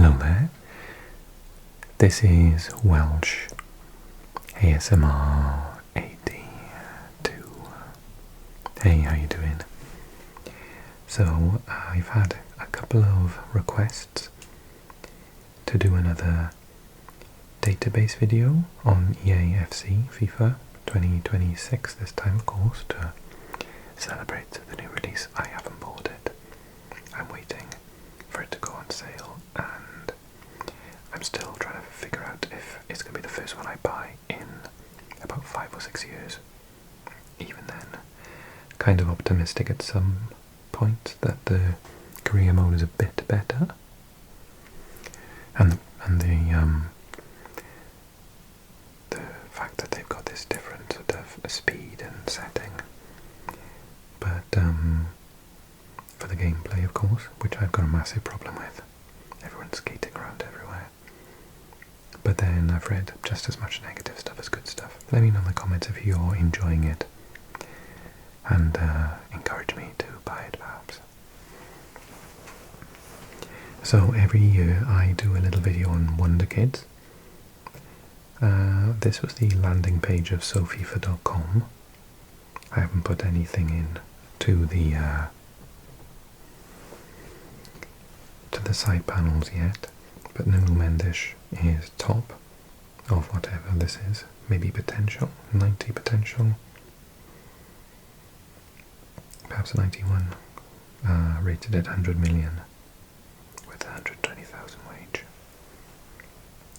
Hello there, this is Welsh ASMR 82. Hey, how you doing? So I've had a couple of requests to do another database video on EAFC FIFA 2026 this time, of course, to celebrate the new release. I haven't bought it. I'm waiting for it to go on sale, and I'm still trying to figure out if it's going to be the first one I buy in about 5 or 6 years. Even then, kind of optimistic at some point that the career mode is a bit better, and the fact that they've got this different sort of speed and setting. But for the gameplay, of course, which I've got a massive problem with. Everyone's skating around everywhere. But then I've read just as much negative stuff as good stuff. Let me know in the comments if you're enjoying it, and encourage me to buy it perhaps. So every year I do a little video on Wonderkids. This was the landing page of sofifa.com. I haven't put anything in to the side panels yet, but Nuno Mendes is top of whatever this is. Maybe potential, 90 potential, perhaps 91, rated at 100 million with 120,000 wage.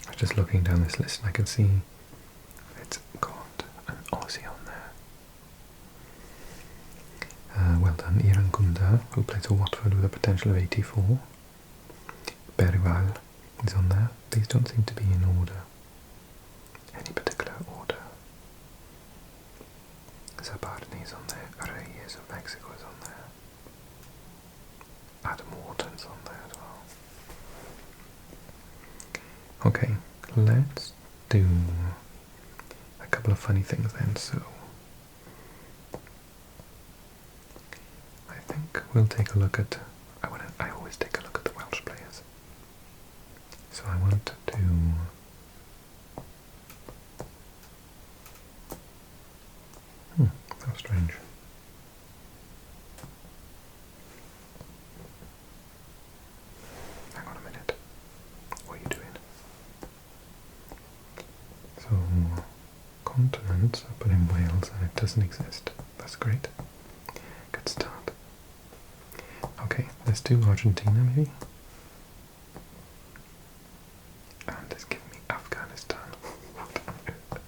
I was just looking down this list and I can see it's got an Aussie on there. Well done, Iran Gunda, who plays for Watford with a potential of 84. Berval is on there. These don't seem to be in order, any particular order. Zabarni is on there. Reyes of Mexico is on there. Adam Wharton's on there as well. Okay, let's do a couple of funny things then. So I think we'll take a look at, I always take a look at the Welsh players. So I want to how strange. Hang on a minute. What are you doing? So continents, I put in Wales and it doesn't exist. That's great. Good start. Okay, let's do Argentina maybe. And it's giving me Afghanistan. What on earth?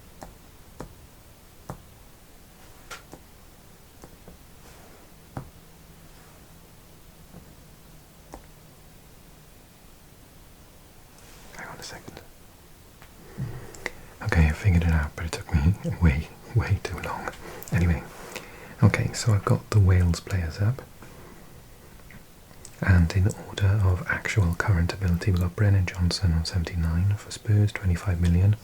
Hang on a second. Okay, I figured it out, but it took me way too long. Anyway, okay, so I've got the Wales players up. And in order of actual current ability, we've got Brennan Johnson on 79 for Spurs, 25 million.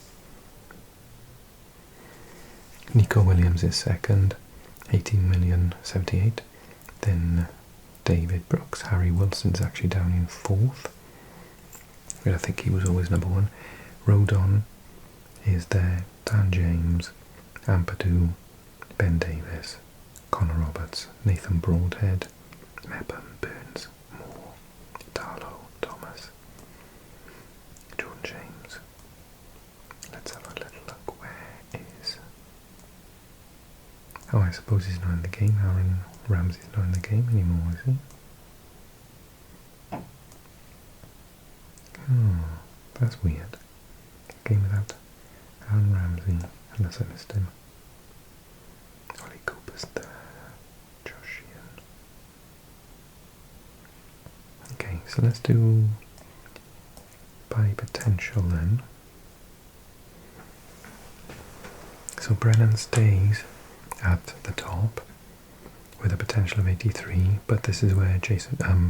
Nico Williams is second, 18 million, 78. Then David Brooks. Harry Wilson's actually down in fourth. I think he was always number one. Rodon is there. Dan James, Ampadu, Ben Davis, Connor Roberts, Nathan Broadhead, Mepham, Burns, Moore, Darlow, Thomas, John James. Let's have a little look. Where is... Oh, I suppose he's not in the game. Aaron Ramsey's not in the game anymore, is he? Oh, that's weird. Game without Aaron Ramsey, unless I missed him. Ollie Cooper's there. Josh Ian. Okay, so let's do by potential then. So Brennan stays at the top with a potential of 83, but this is where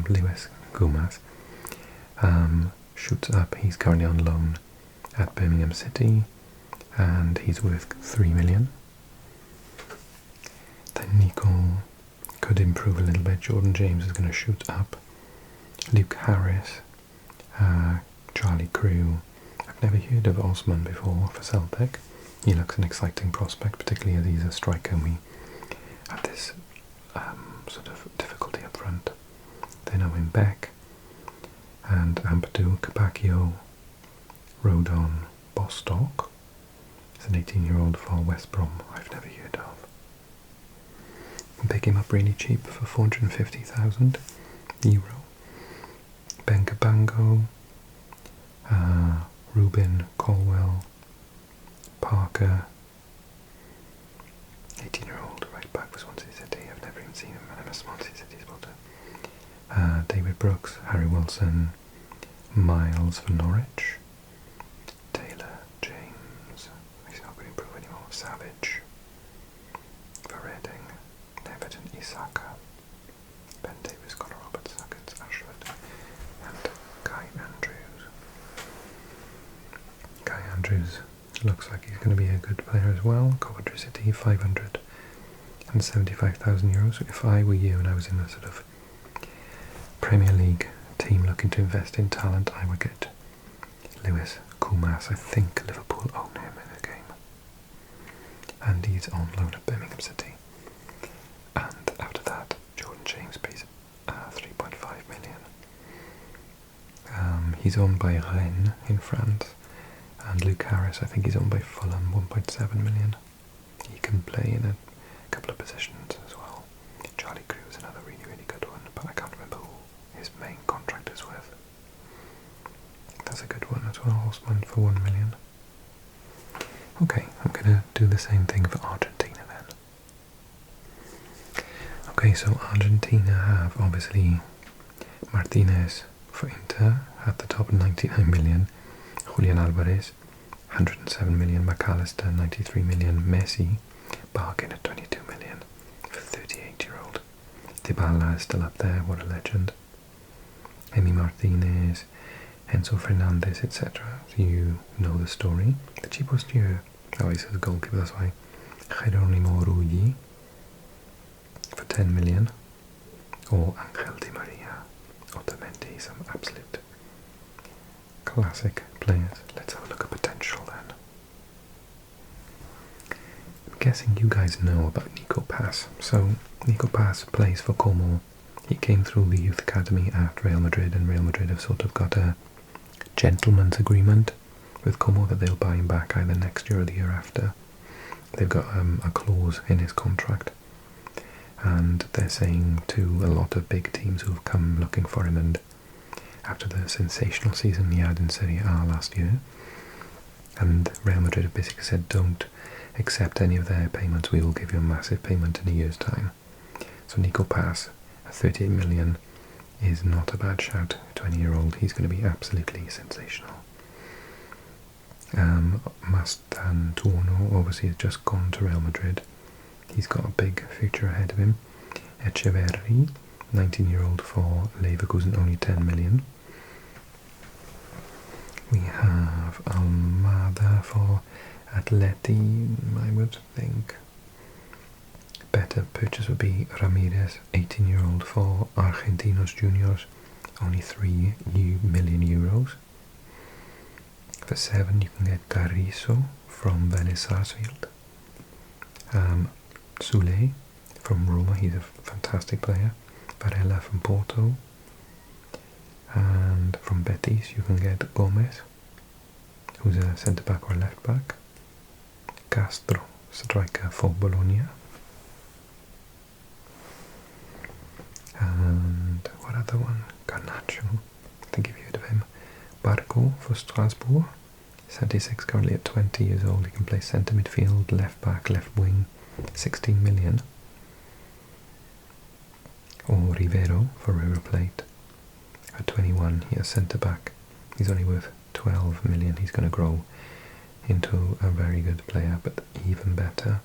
Lewis Gumas shoots up. He's currently on loan at Birmingham City, and he's worth 3 million. Then Nico could improve a little bit. Jordan James is going to shoot up. Luke Harris Charlie Crew. I've never heard of Osman before for Celtic. He looks an exciting prospect, particularly as he's a striker and we had this sort of difficulty up front. Then Owen Beck and Ampadu Capaccio Rodon Bostock. He's an 18-year-old for West Brom I've never heard of. And pick him up really cheap for €450,000. Benkabango, Ruben Colwell, Parker, 18-year-old right back for Swansea City. I've never even seen him, and I'm a Swansea City supporter. David Brooks, Harry Wilson, Miles for Norwich, Taylor, James, he's not going to improve anymore, Savage for Reading, Everton, Isaka, Ben Davis, Connor Roberts, Sackett, Ashford, and Guy Andrews. Guy Andrews looks like he's going to be a good player as well. Coventry City, €575,000. If I were you and I was in a sort of Premier League team looking to invest in talent, I would get Lewis Koumas. I think Liverpool own him in the game. And he's on loan at Birmingham City. And after that, Jordan James pays $3.5 million. He's owned by Rennes in France. And Luke Harris, I think he's owned by Fulham, $1.7 million. He can play in a couple of positions as well. Charlie Crew is another really, really good one, but I can't remember who his main contract is with. That's a good one as well, Osman for $1 million. Okay, I'm going to do the same thing for Argentina then. Okay, so Argentina have obviously Martinez for Inter at the top, 99 million. Julian Alvarez, 107 million. McAllister, 93 million. Messi, bargain at 22 million for 38-year-old. Dybala is still up there, what a legend. Emi Martinez, Enzo Fernandez, etc. So you know the story. The cheapest year, oh, he's a goalkeeper, that's why. Jeronimo Rulli for 10 million. Or Angel Di Maria, Otamendi, some absolute classic players. Let's have a look at potential then. I'm guessing you guys know about Nico Paz. So Nico Paz plays for Como. He came through the youth academy at Real Madrid, and Real Madrid have sort of got a gentleman's agreement with Como that they'll buy him back either next year or the year after. They've got a clause in his contract, and they're saying to a lot of big teams who've come looking for him, and after the sensational season he had in Serie A last year, and Real Madrid have basically said, don't accept any of their payments, we will give you a massive payment in a year's time. So Nico Paz, at 38 million, is not a bad shout. 20-year-old, he's going to be absolutely sensational. Mastan Tuono obviously has just gone to Real Madrid. He's got a big future ahead of him. Echeverri, 19-year-old for Leverkusen, only 10 million. We have Almada for Atleti. I would think better purchase would be Ramirez, 18-year-old for Argentinos Juniors, only 3 million euros. For 7 you can get Carrizo from Vélez Sarsfield. Soule from Roma, he's a fantastic player. Varela from Porto. And from Betis you can get Gomez, who's a centre-back or left-back. Castro, striker for Bologna. And what other one? Garnacho, I think you've heard of him. Barco for Strasbourg, 76, currently at 20 years old. He can play centre midfield, left back, left wing, 16 million. Or Rivero for River Plate, at 21, he has centre back. He's only worth 12 million. He's going to grow into a very good player, but even better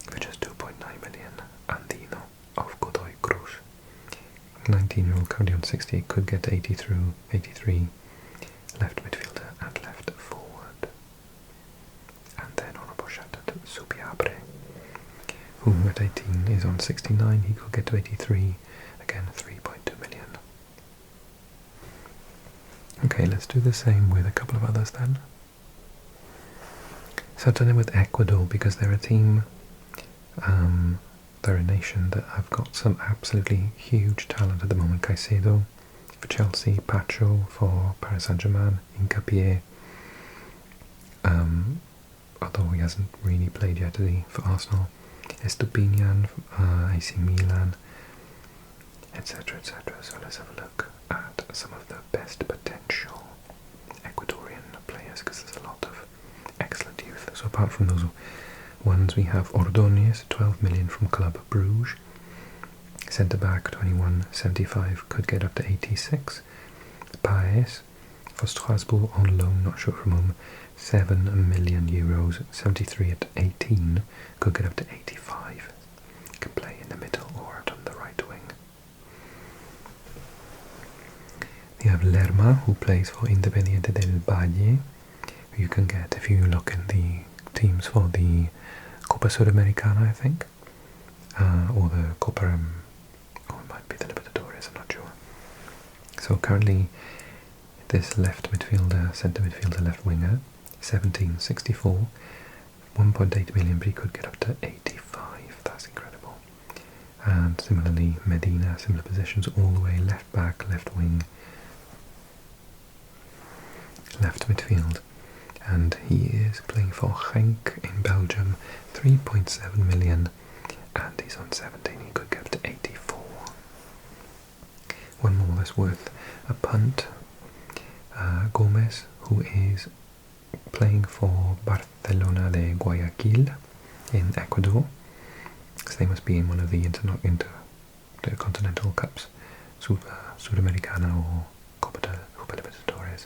for just 2.9 million. Andino of Godoy Cruz, 19-year-old, currently on 68, could get 80 through 83, left midfielder and left forward. And then honourable shout out to Subiabre, who at 18 is on 69, he could get to 83, again 3.2 million. Okay, let's do the same with a couple of others then. So I've done it with Ecuador because they're a team, they're a nation that have got some absolutely huge talent at the moment. Caicedo for Chelsea, Pacho for Paris Saint-Germain, Hincapié, although he hasn't really played yet for Arsenal, Estupinian, AC Milan, etc, etc. So let's have a look at some of the best potential Ecuadorian players, because there's a lot of excellent youth. So apart from those ones, we have Ordóñez, 12 million from Club Bruges. Centre back, 21.75, could get up to 86. Paes for Strasbourg on loan, not sure from whom, 7 million euros, 73 at 18, could get up to 85. Can play in the middle or out on the right wing. You have Lerma, who plays for Independiente del Valle, who you can get if you look in the teams for the Copa Sudamericana, I think, or the Copa, or it might be the Libertadores, I'm not sure. So currently, this left midfielder, centre midfielder, left winger, 17.64, 1.8 million, but he could get up to 85. That's incredible. And similarly, Medina, similar positions all the way, left back, left wing, left midfield, and he is playing for Genk in Belgium, 3.7 million, and he's on 17, he could get up to 84. One more that's worth a punt, Gomez, who is playing for Barcelona de Guayaquil in Ecuador, because they must be in one of the intercontinental cups, Sudamericana or Copa Libertadores.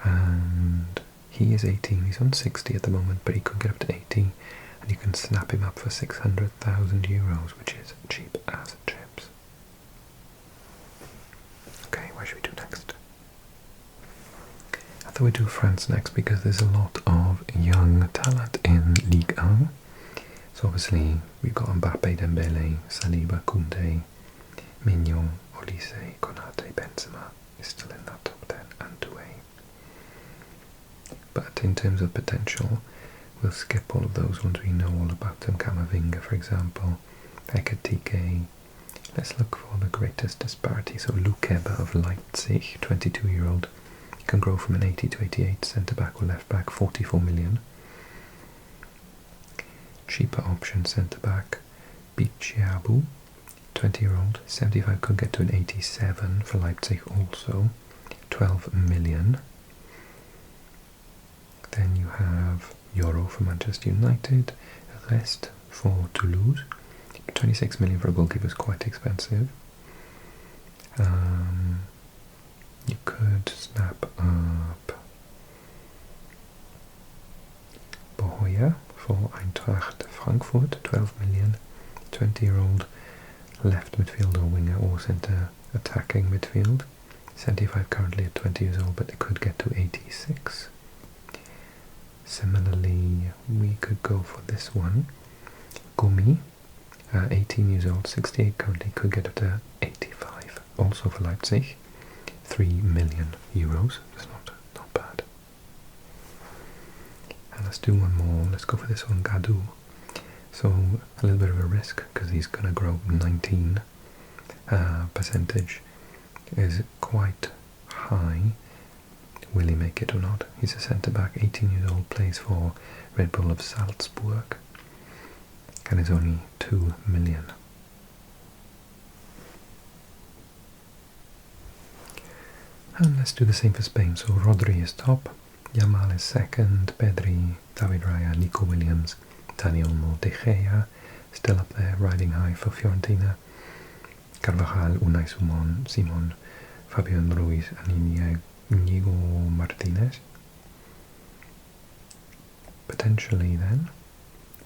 And he is 18, he's on 60 at the moment, but he could get up to 80, and you can snap him up for 600,000 euros, which is cheap as chips. Okay, what should we do next? I thought we'd do France next because there's a lot of young talent in Ligue 1. So obviously we've got Mbappe, Dembele, Saliba, Koundé, Mignon, Olise, Konate, Benzema is still in that top 10, and Doué. But in terms of potential, we'll skip all of those ones we know all about them. Camavinga, for example, Ekatike. Let's look for the greatest disparity. So Lukeba of Leipzig, 22-year-old, can grow from an 80 to 88, centre-back or left-back, 44 million. Cheaper option, centre-back, Bichiabu, 20-year-old, 75, could get to an 87 for Leipzig also, 12 million. Then you have Euro for Manchester United, Rest for Toulouse, 26 million for a goalkeeper is quite expensive. You could snap up Bohoya for Eintracht Frankfurt, 12 million, 20-year-old left midfielder, winger or centre attacking midfield, 75 currently at 20 years old, but it could get to 86. Similarly, we could go for this one, Gumi, 18 years old, 68 currently, could get up to 85, also for Leipzig, 3 million euros, that's not bad. And let's do one more, let's go for this one, Gadu. So a little bit of a risk, because he's going to grow 19, percentage is quite high. Will he make it or not? He's a centre-back, 18 years old, plays for Red Bull of Salzburg, and is only 2 million. And let's do the same for Spain. So Rodri is top, Yamal is second, Pedri, David Raya, Nico Williams, Dani Olmo, De Gea, still up there, riding high for Fiorentina, Carvajal, Unai Simon, Fabian Ruiz, and Inigo Martinez. Potentially then,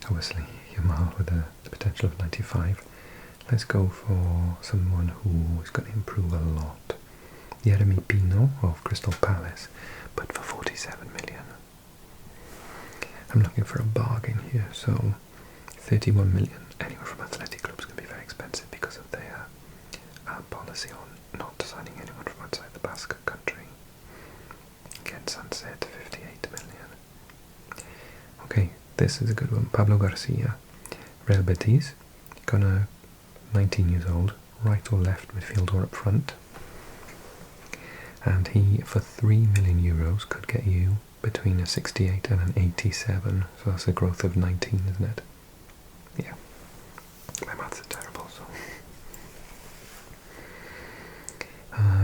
obviously Yamal with the potential of 95. Let's go for someone who is going to improve a lot. Jeremy Pino of Crystal Palace, but for 47 million. I'm looking for a bargain here, so 31 million anywhere from athletic clubs can be very expensive because of their policy on not signing anyone from outside the Basque country. this is a good one. Pablo Garcia, Real Betis, gonna 19 years old, right or left midfield or up front. And he, for €3 million, could get you between a 68 and an 87. So that's a growth of 19, isn't it? Yeah. My maths are terrible, so.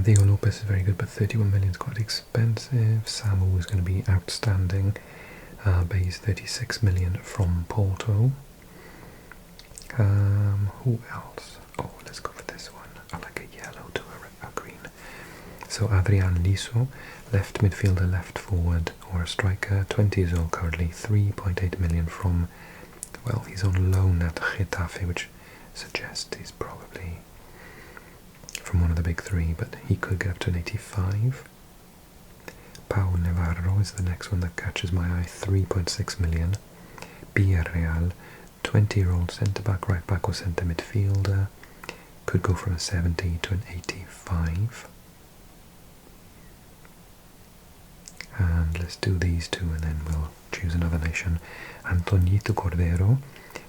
Diego Lopez is very good, but 31 million is quite expensive. Samu is going to be outstanding. Pays 36 million from Porto. Who else? Oh, let's go for this one. I like a yellow to a green. So Adrian Liso, left midfielder, left forward, or a striker, 20 years old currently, 3.8 million from, well, he's on loan at Getafe, which suggests he's probably from one of the big three, but he could get up to an 85. Pau Navarro is the next one that catches my eye, 3.6 million. Villarreal, 20-year-old centre-back, right-back or centre midfielder, could go from a 70 to an 85. And let's do these two and then we'll choose another nation. Antonito Cordero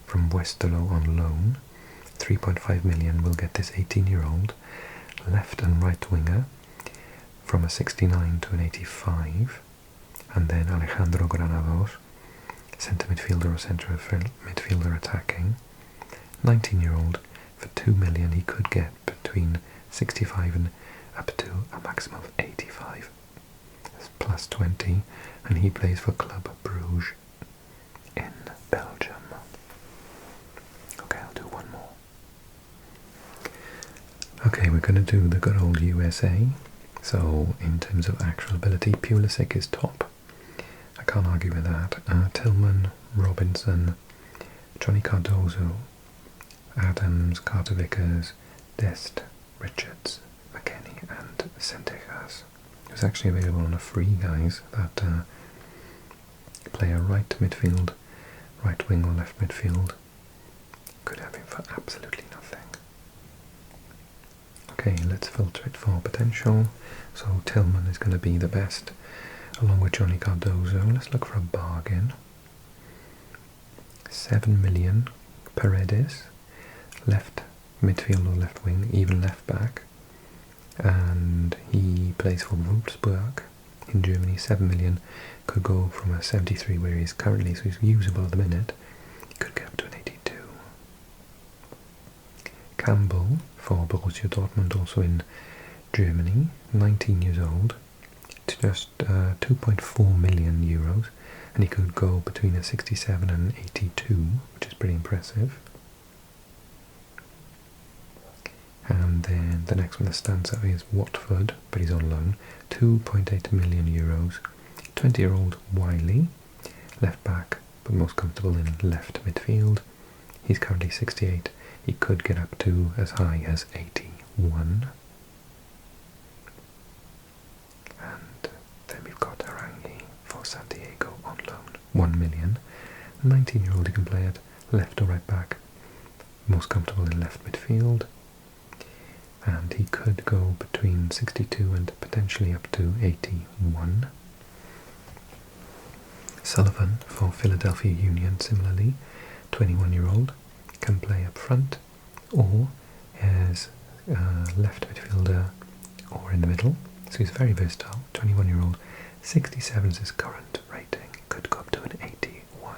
from Westerlo on loan, 3.5 million, will get this 18-year-old left and right winger from a 69 to an 85. And then Alejandro Granados, centre midfielder or centre midfielder attacking, 19-year-old, for 2 million he could get between 65 and up to a maximum of 85. That's plus 20, and he plays for Club Bruges in Belgium. Okay, I'll do one more. Okay, we're going to do the good old USA. So in terms of actual ability, Pulisic is top. I can't argue with that. Tillman, Robinson, Johnny Cardozo, Adams, Carter Vickers, Dest, Richards, McKennie and Sentejas. It was actually available on a free, guys, that play a right midfield, right wing or left midfield. Could have him for absolutely nothing. Okay, let's filter it for potential. So Tillman is going to be the best, along with Johnny Cardozo. Let's look for a bargain. 7 million. Paredes, left midfield or left wing, even left back, and he plays for Wolfsburg in Germany. 7 million, could go from a 73 where he is currently, so he's usable at the minute. He could get up to an 82. Campbell for Borussia Dortmund, also in Germany, 19 years old, to just 2.4 million euros, and he could go between a 67 and an 82, which is pretty impressive. And then the next one that stands out is Watford, but he's on loan, 2.8 million euros, 20-year-old Wiley, left back, but most comfortable in left midfield. He's currently 68. He could get up to as high as 81. And then we've got Arangi for San Diego on loan, 1 million. 19-year-old, he can play at left or right back, most comfortable in left midfield. And he could go between 62 and potentially up to 81. Sullivan for Philadelphia Union, similarly, 21-year-old, can play up front or as left midfielder or in the middle. So he's very versatile, 21-year-old, 67 is his current rating, could go up to an 81.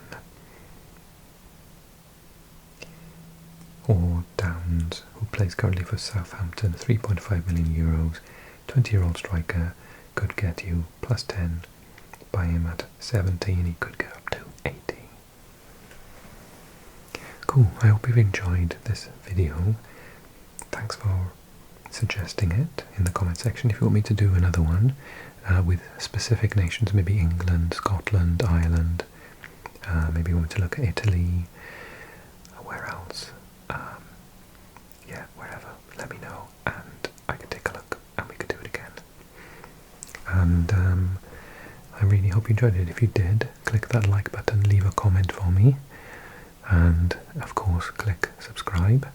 Or Downs, who plays currently for Southampton, 3.5 million euros, 20-year-old striker, could get you plus 10. Buy him at 17, he could get up to 80. Cool, I hope you've enjoyed this video. Thanks for suggesting it in the comment section if you want me to do another one with specific nations, maybe England, Scotland, Ireland, maybe you want me to look at Italy, where else? Yeah, wherever, let me know and I can take a look and we can do it again. And I really hope you enjoyed it. If you did, click that like button, leave a comment for me, and of course click subscribe